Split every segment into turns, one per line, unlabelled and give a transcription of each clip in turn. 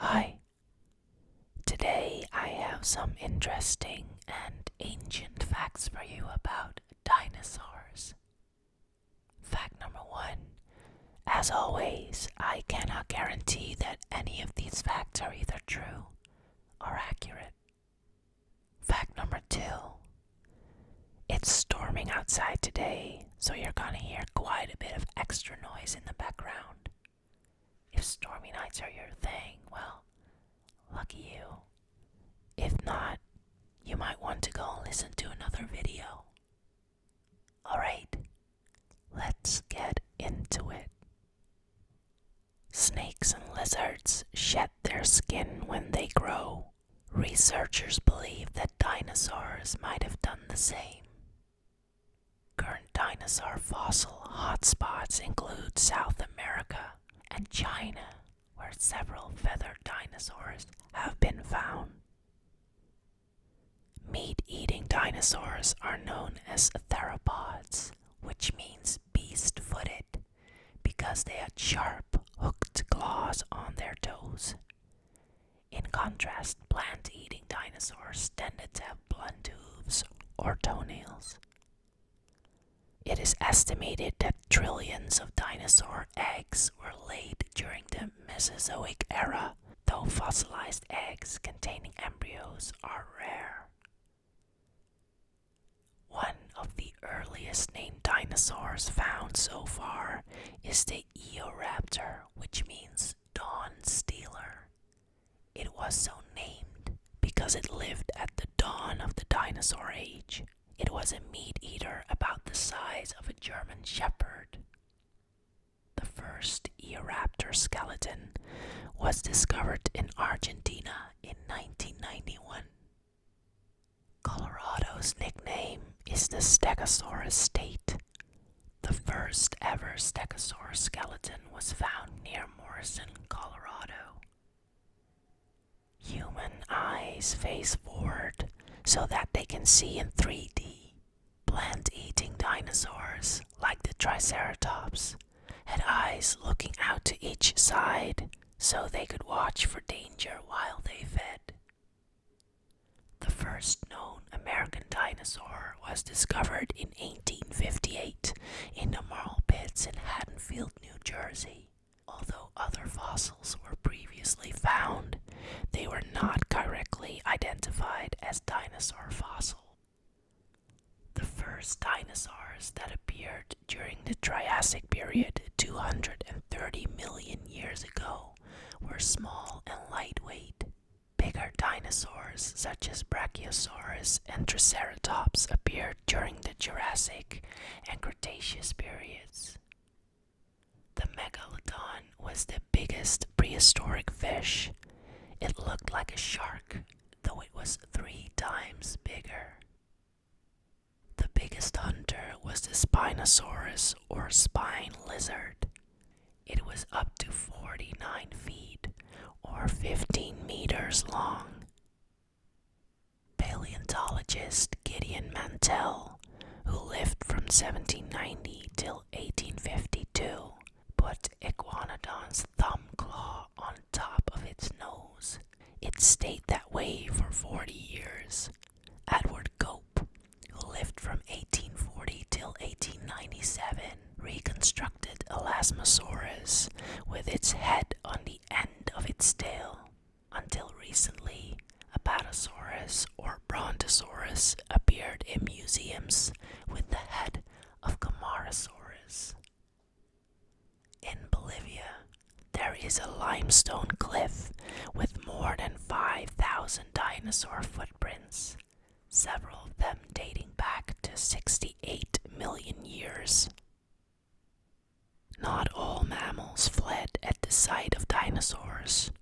Hi, today I have some interesting and ancient facts for you about dinosaurs. Fact number one, as always, I cannot guarantee that any of these facts are either true or accurate. Fact number two, it's storming outside today, so you're gonna hear quite a bit of extra noise in the background. If stormy nights are your thing, well, lucky you. If not, you might want to go and listen to another video. Alright, let's get into it. Snakes and lizards shed their skin when they grow. Researchers believe that dinosaurs might have done the same. Current dinosaur fossil hotspots include South America and China, where several feathered dinosaurs have been found. Meat-eating dinosaurs are known as theropods, which means beast-footed, because they had sharp, hooked claws on their toes. In contrast, plant-eating dinosaurs tended to have blunt hooves or toenails. It is estimated that trillions of dinosaur eggs were laid during the Mesozoic era, though fossilized eggs containing embryos are rare. One of the earliest named dinosaurs found so far is the Eoraptor, which means dawn stealer. It was so named because it lived at the dawn of the dinosaur age. It was a meat eater about the size of a German shepherd. The first Eoraptor skeleton was discovered in Argentina in 1991. Colorado's nickname is the Stegosaurus State. The first ever Stegosaurus skeleton was found near Morrison, Colorado. Human eyes face forward so that they can see in 3D. Plant-eating dinosaurs, like the Triceratops, had eyes looking out to each side so they could watch for danger while they fed. The first known American dinosaur was discovered in 1858 in the marl pits in Haddonfield, New Jersey. Although other fossils were previously found, they were not correctly identified as dinosaur fossils. The first dinosaurs that appeared during the Triassic period 230 million years ago were small and lightweight. Bigger dinosaurs such as Brachiosaurus and Triceratops appeared during the Jurassic and Cretaceous periods. The megalodon was the biggest prehistoric fish. It looked like a shark, though it was 3 times bigger. The biggest hunter was the Spinosaurus or spine lizard. It was up to 49 feet or 15 meters long. Paleontologist Gideon Mantell, who lived from 1790 till 1852, put Iguanodon's thumb claw on top of its nose. It stayed that way for 40 years. Edward Cope, who lived from 1840 till 1897, reconstructed Elasmosaurus with its head on the end of its tail. Until recently, Apatosaurus or Brontosaurus appeared in museums with the head of Camarasaurus. In Bolivia, there is a limestone cliff with more than 5,000 dinosaur footprints, several of them dating back to 68 million years. Not all mammals fled at the sight of dinosaurs.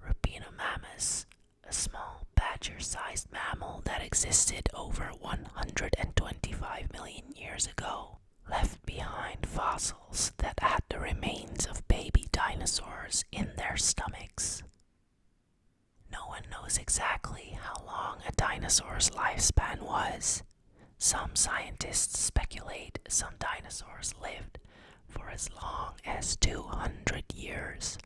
Rhipinomammus, a small badger-sized mammal that existed over 125 million years ago, left behind fossils that had the remains of baby dinosaurs in their stomachs. No one knows exactly how long a dinosaur's lifespan was. Some scientists speculate some dinosaurs lived for as long as 200 years.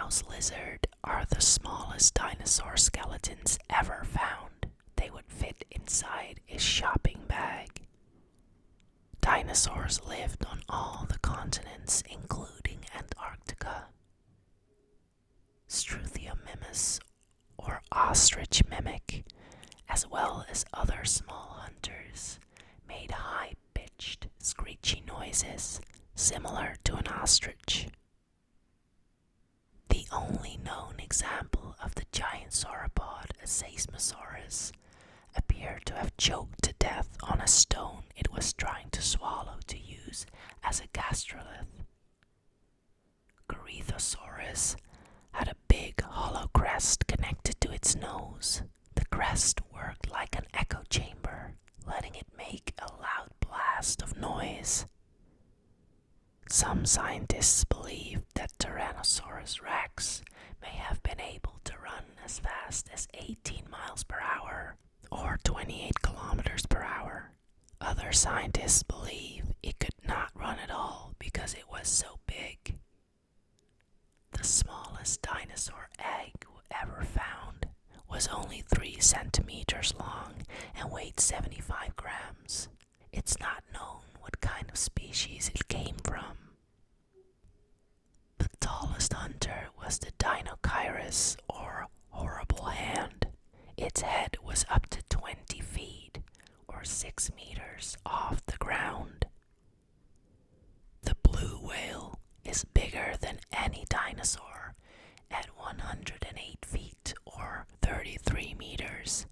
house lizard are the smallest dinosaur skeletons ever found. They would fit inside a shopping bag. Dinosaurs lived on all the continents, including Antarctica. Struthiomimus, or ostrich mimic, as well as other small hunters, made high-pitched, screechy noises similar to an ostrich. The only known example of the giant sauropod, a Seismosaurus, appeared to have choked to death on a stone it was trying to swallow to use as a gastrolith. Corythosaurus had a big hollow crest connected to its nose. The crest worked like an echo chamber, letting it make a loud blast of noise. Some scientists believe that Tyrannosaurus rex may have been able to run as fast as 18 miles per hour or 28 kilometers per hour. Other scientists believe it could not run at all because it was so big. The smallest dinosaur egg ever found was only 3 centimeters long and weighed 75 grams. It's not known what kind of species it came from. The tallest hunter was the Dinosaurus, or horrible hand. Its head was up to 20 feet, or 6 meters off the ground. The blue whale is bigger than any dinosaur at 108 feet, or 33 meters.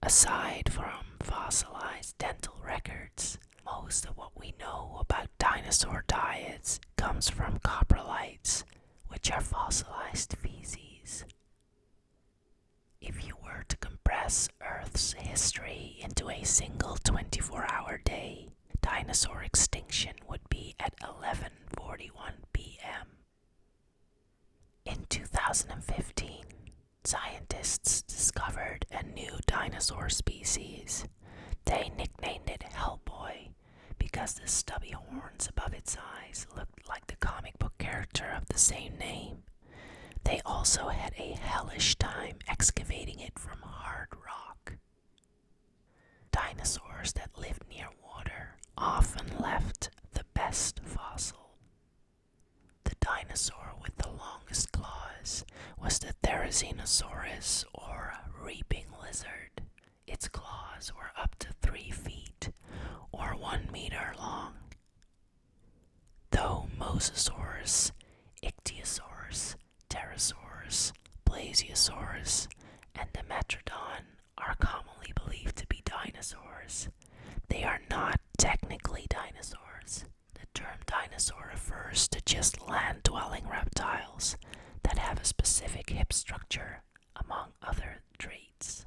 Aside from fossilized dental records, most of what we know about dinosaur diets comes from coprolites, which are fossilized feces. If you were to compress Earth's history into a single 24-hour day, dinosaur extinction would be at 11:41 p.m. In 2015, scientists discovered a new dinosaur species. They nicknamed it Hellboy because the stubby horns above its eyes looked like the comic book character of the same name. They also had a hellish time excavating it from hard rock. Dinosaurs that lived near water often left the best fossil. The dinosaur with the longest claws was the Therizinosaurus, or reaping lizard. Its claws were up to 3 feet, or 1 meter long. Though Mosasaurus, Ichthyosaurus, Pterosaurus, Plesiosaurus, and the Metrodon are commonly believed to be dinosaurs, they are not technically dinosaurs. The term dinosaur refers to just land-dwelling reptiles that have a specific hip structure, among other traits.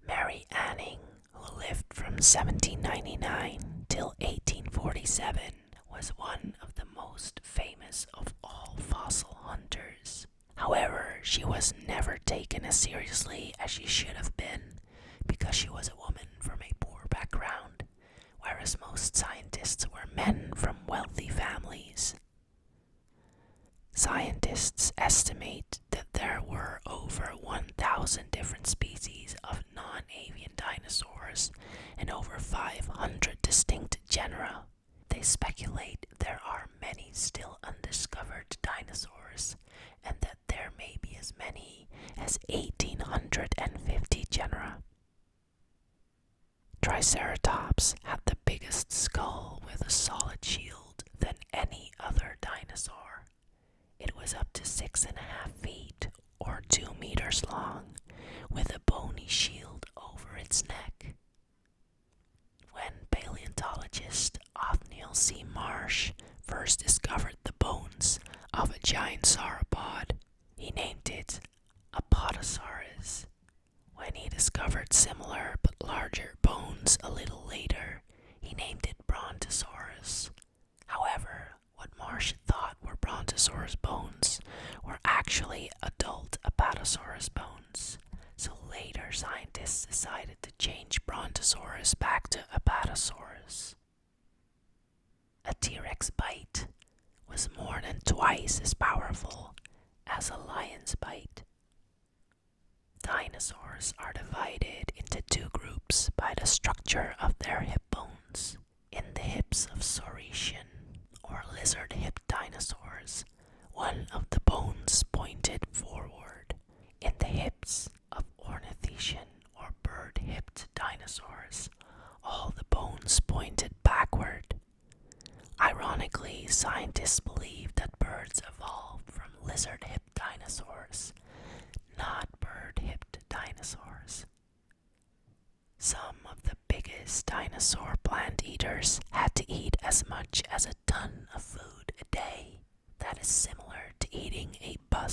Mary Anning, who lived from 1799 till 1847, was one of the most famous of all fossil hunters. However, she was never taken as seriously as she should have been because she was a woman from a poor background, whereas most scientists were men from wealthy families. Scientists estimate that there were over 1,000 different species of non-avian dinosaurs and over 500 distinct genera. They speculate there are many still undiscovered dinosaurs and that there may be as many as 1,850 genera. Triceratops had the biggest skull with a solid shield than any other dinosaur. It was up to 6.5 feet, or 2 meters long, with a bony shield over its neck. When paleontologist Othniel C. Marsh first discovered the bones of a giant sauropod, he named it Apatosaurus. When he discovered similar but larger bones a little later, he named it Brontosaurus. However, what Marsh thought were Brontosaurus bones were actually adult Apatosaurus bones. So later scientists decided to change Brontosaurus back to Apatosaurus. A T-Rex bite was more than twice as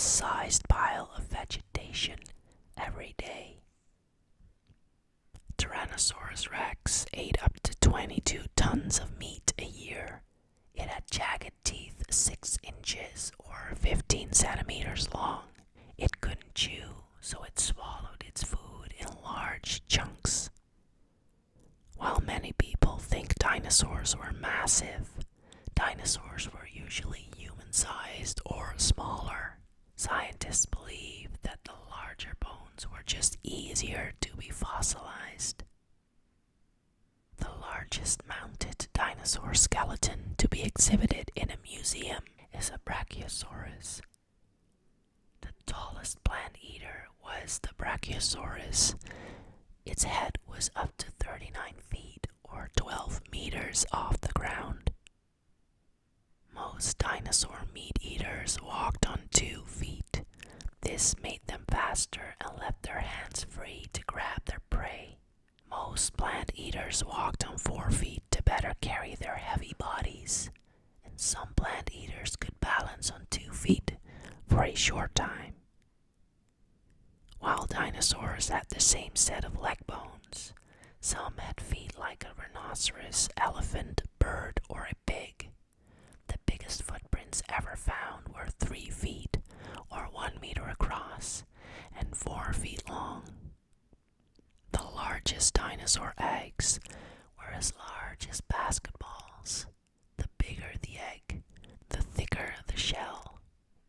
bus-sized pile of vegetation every day. Tyrannosaurus rex ate up to 22 tons of meat a year. It had jagged teeth 6 inches or 15 centimeters long. It couldn't chew, so it swallowed its food in large chunks. While many people think dinosaurs were massive, dinosaurs were usually human-sized or smaller. Scientists believe that the larger bones were just easier to be fossilized. The largest mounted dinosaur skeleton to be exhibited in a museum is a Brachiosaurus. The tallest plant eater was the Brachiosaurus. Its head was up to 39 feet or 12 meters off the ground. Most dinosaur meat eaters walked on 2 feet. This made them faster and left their hands free to grab their prey. Most plant eaters walked on 4 feet to better carry their heavy bodies, and some plant eaters could balance on 2 feet for a short time. While dinosaurs had the same set of leg bones, some had feet like a rhinoceros, elephant, bird, or a pig. The biggest footprints ever found were 3 feet, or 1 meter across, and 4 feet long. The largest dinosaur eggs were as large as basketballs. The bigger the egg, the thicker the shell.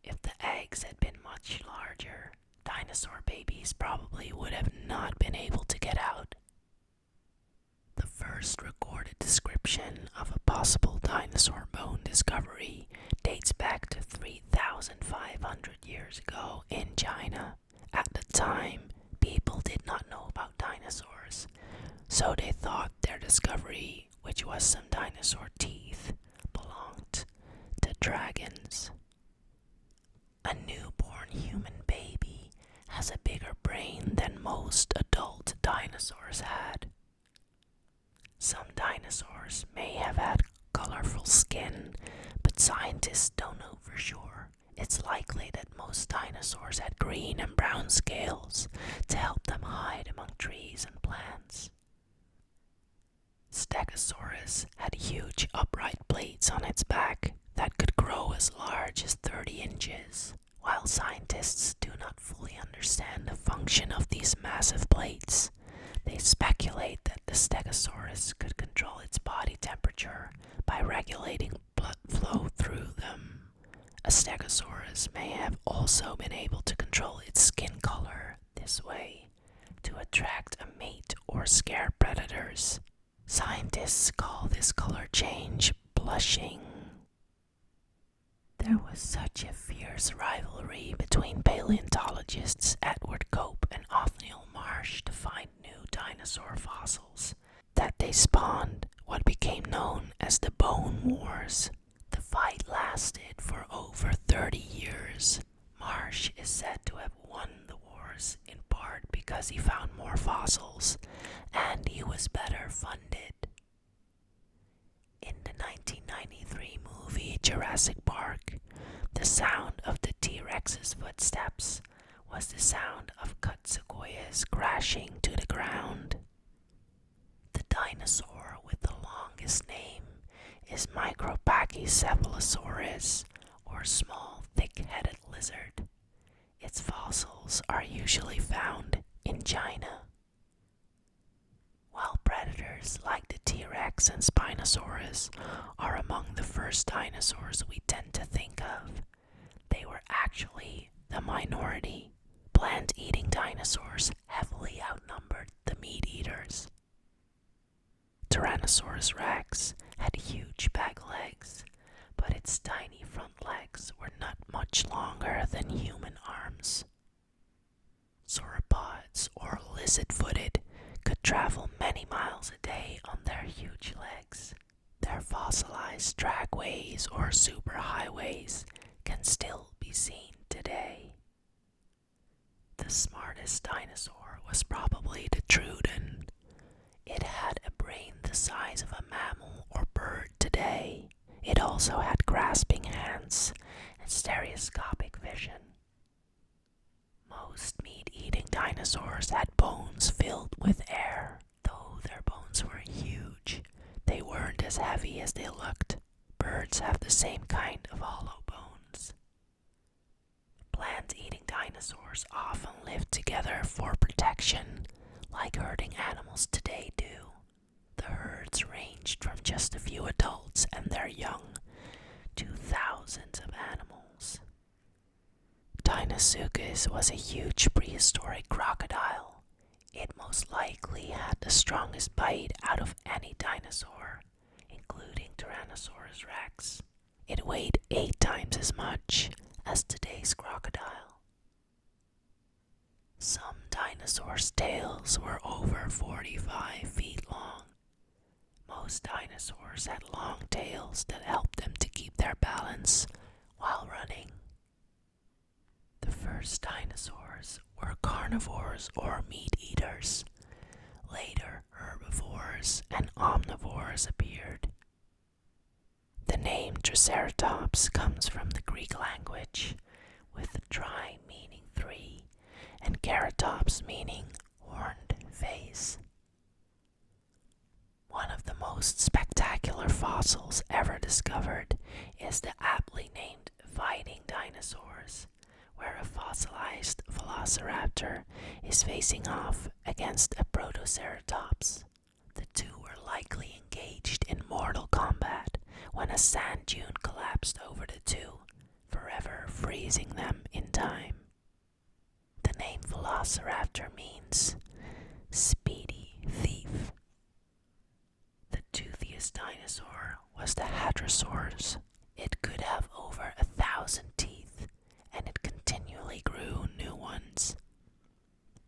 If the eggs had been much larger, dinosaur babies probably would have not been able to get out. The first recorded description of a possible dinosaur bone discovery dates back to 3,500 years ago in China. At the time, people did not know about dinosaurs, so they thought their discovery, which was some dinosaur teeth, belonged to dragons. A newborn human baby has a bigger brain than most adult dinosaurs had. Some dinosaurs may have had colorful skin, but scientists don't know for sure. It's likely that most dinosaurs had green and brown scales to help them hide among trees and plants. Stegosaurus had huge upright plates on its back that could grow as large as 30 inches. While scientists do not fully understand the function of these massive plates, they speculate that the Stegosaurus could control its body temperature by regulating blood flow through them. A Stegosaurus may have also been able to control its skin color this way to attract a mate or scare predators. Scientists call this color change blushing. There was such a fierce rivalry between paleontologists Edward Cope and Othniel Marsh to find new dinosaur fossils that they spawned what became known as the Bone Wars. The fight lasted for over 30 years. Marsh is said to have won the wars in part because he found more fossils and he was better funded. In the 1993 movie Jurassic Park, the sound of the T-Rex's footsteps was the sound of cut sequoias crashing to the ground. The dinosaur with the longest name is Micropachycephalosaurus, or small, thick-headed lizard. Its fossils are usually found in China. While predators like the T-Rex and Spinosaurus are among the first dinosaurs we tend to think of, they were actually the minority. Plant-eating dinosaurs heavily outnumbered the meat-eaters. Tyrannosaurus rex had huge back legs, but its tiny front legs were not much longer than human arms. Sauropods, or lizard-footed, could travel many miles a day on their huge legs. Their fossilized dragways or superhighways can still be seen today. The smartest dinosaur was probably the Troodon. It had a brain the size of a mammal or bird today. It also had grasping hands and stereoscopic vision. dinosaurs had bones filled with air. Though their bones were huge, they weren't as heavy as they looked. Birds have the same kind of hollow bones. Plant-eating dinosaurs often lived together for protection, like herding animals today do. The herds ranged from just a few adults and their young to thousands of animals. Deinosuchus was a huge prehistoric crocodile. It most likely had the strongest bite out of any dinosaur, including Tyrannosaurus rex. It weighed 8 times as much as today's crocodile. Some dinosaurs' tails were over 45 feet long. Most dinosaurs had long tails that helped them to keep their balance while running. The first dinosaurs were carnivores or meat eaters. Later, herbivores and omnivores appeared. The name Triceratops comes from the Greek language, with tri meaning 3 and keratops meaning horned face. One of the most spectacular fossils ever discovered is the aptly named fighting dinosaurs, where a fossilized velociraptor is facing off against a protoceratops. The two were likely engaged in mortal combat when a sand dune collapsed over the two, forever freezing them in time. The name velociraptor means speedy thief. The toothiest dinosaur was the hadrosaurs. It could have over 1,000 teeth, and it continually grew new ones.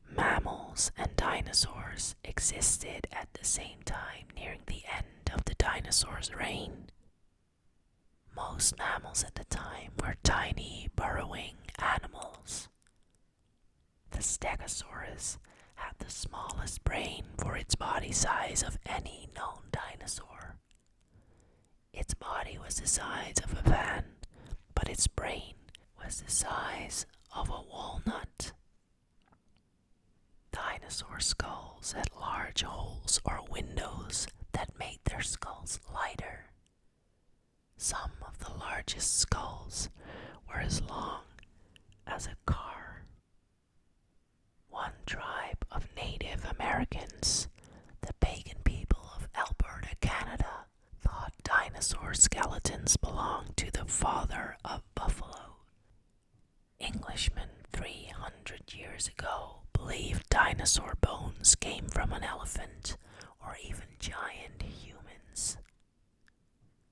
Mammals and dinosaurs existed at the same time nearing the end of the dinosaurs' reign. Most mammals at the time were tiny, burrowing animals. The Stegosaurus had the smallest brain for its body size of any known dinosaur. Its body was the size of a van, but its brain was the size of a walnut. Dinosaur skulls had large holes or windows that made their skulls lighter. Some of the largest skulls were as long as a car. One tribe of Native Americans, the pagan people of Alberta, Canada, thought dinosaur skeletons belonged to the father of buffalo. Englishmen 300 years ago believed dinosaur bones came from an elephant or even giant humans.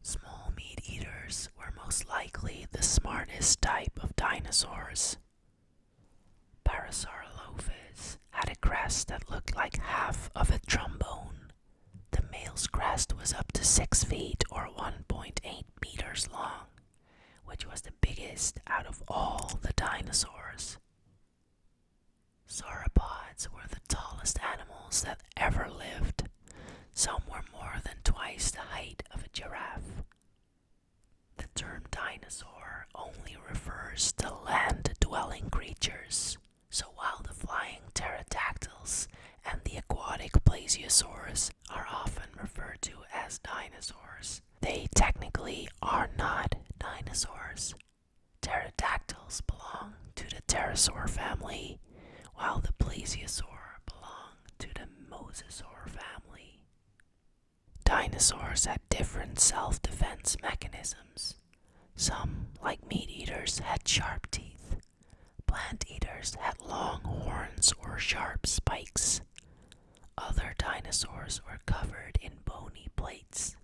Small meat eaters were most likely the smartest type of dinosaurs. Parasaurolophus had a crest that looked like half of a trombone. The male's crest was up to 6 feet or 1.8 meters long, which was the biggest out of all the dinosaurs. Sauropods were the tallest animals that ever lived. Some were more than twice the height of a giraffe. The term dinosaur only refers to land-dwelling creatures. So while the flying pterodactyls and the aquatic plesiosaurs are often referred to as dinosaurs, they technically are not dinosaurs. Pterodactyls belong to the pterosaur family, while the plesiosaur belong to the mosasaur family. Dinosaurs had different self-defense mechanisms. Some, like meat eaters, had sharp teeth. Plant eaters had long horns or sharp spikes. Other dinosaurs were covered in bony plates.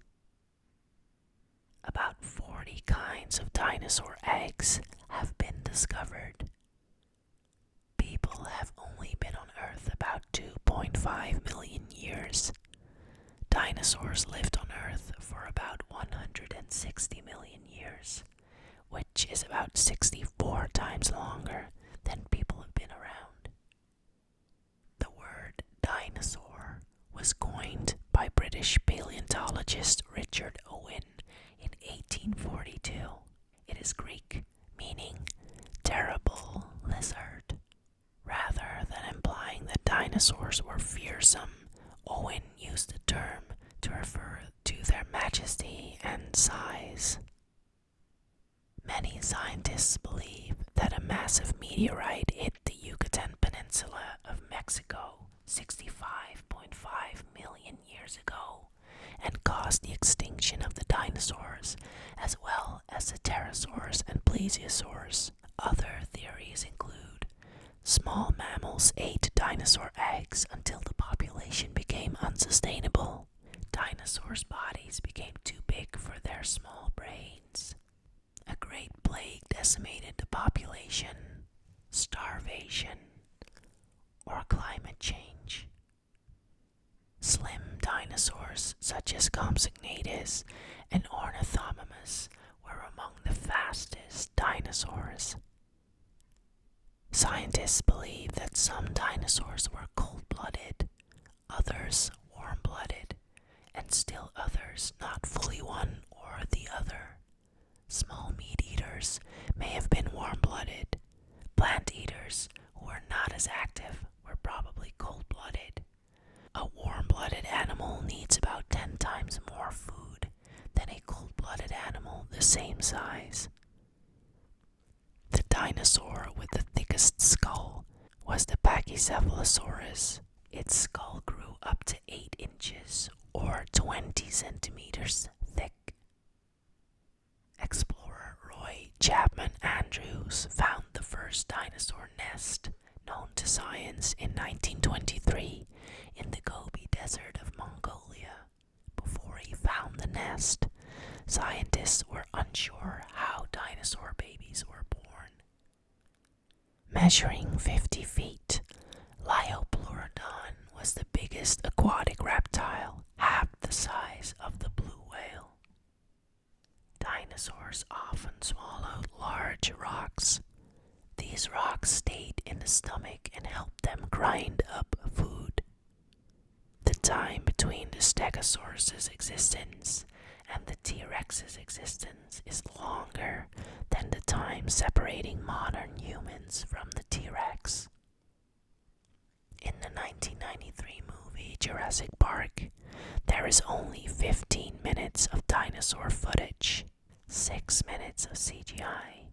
About 40 kinds of dinosaur eggs have been discovered. People have only been on Earth about 2.5 million years. Dinosaurs lived on Earth for about 160 million years, which is about 64 times longer than people have been around. The word dinosaur was coined by British paleontologist Richard Owen in 1842. It is Greek, meaning terrible lizard, rather than implying dinosaurs were fearsome, Owen used the term to refer to their majesty and size. Many scientists believe that a massive meteorite hit the Yucatan Peninsula of Mexico 65.5 million years ago and caused the extinction of the dinosaurs, as well as the pterosaurs and plesiosaurs. Other theories include small mammals ate dinosaur eggs until the population became unsustainable. Dinosaurs' bodies became too big for their small brains. A great plague decimated the population, starvation, or climate change. Slim dinosaurs such as Compsognathus and Ornithomimus were among the fastest dinosaurs. Scientists believe that some dinosaurs were cold-blooded, others warm-blooded, and still others not fully one or the other. Small meat eaters may have been warm-blooded. Plant eaters, who were not as active, were probably cold-blooded. A warm-blooded animal needs about 10 times more food than a cold-blooded animal the same size. The dinosaur with the thickest skull was the Pachycephalosaurus. Its skull grew up to 8 inches or 20 centimeters thick. Explorer Roy Chapman Andrews found the first dinosaur nest known to science in 1923 in the Gobi Desert of Mongolia. Before he found the nest, scientists were unsure how dinosaur babies were born. Measuring 50 feet, Liopleurodon was the biggest aquatic reptile, half the size of the blue whale. Dinosaurs often swallowed large rocks. These rocks stayed in the stomach and helped them grind up food. The time between the Stegosaurus's existence and the T-Rex's existence is longer than the time separating modern humans from the T-Rex. In the 1993 movie Jurassic Park, there is only 15 minutes of dinosaur footage, 6 minutes of CGI,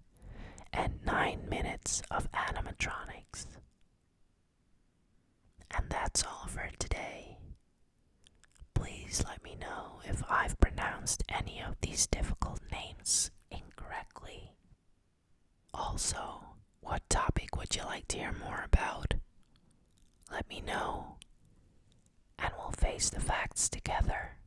and 9 minutes of animatronics. And that's all for today. Please let me know if I've pronounced any of these difficult names incorrectly. Also, what topic would you like to hear more about? Let me know, and we'll face the facts together.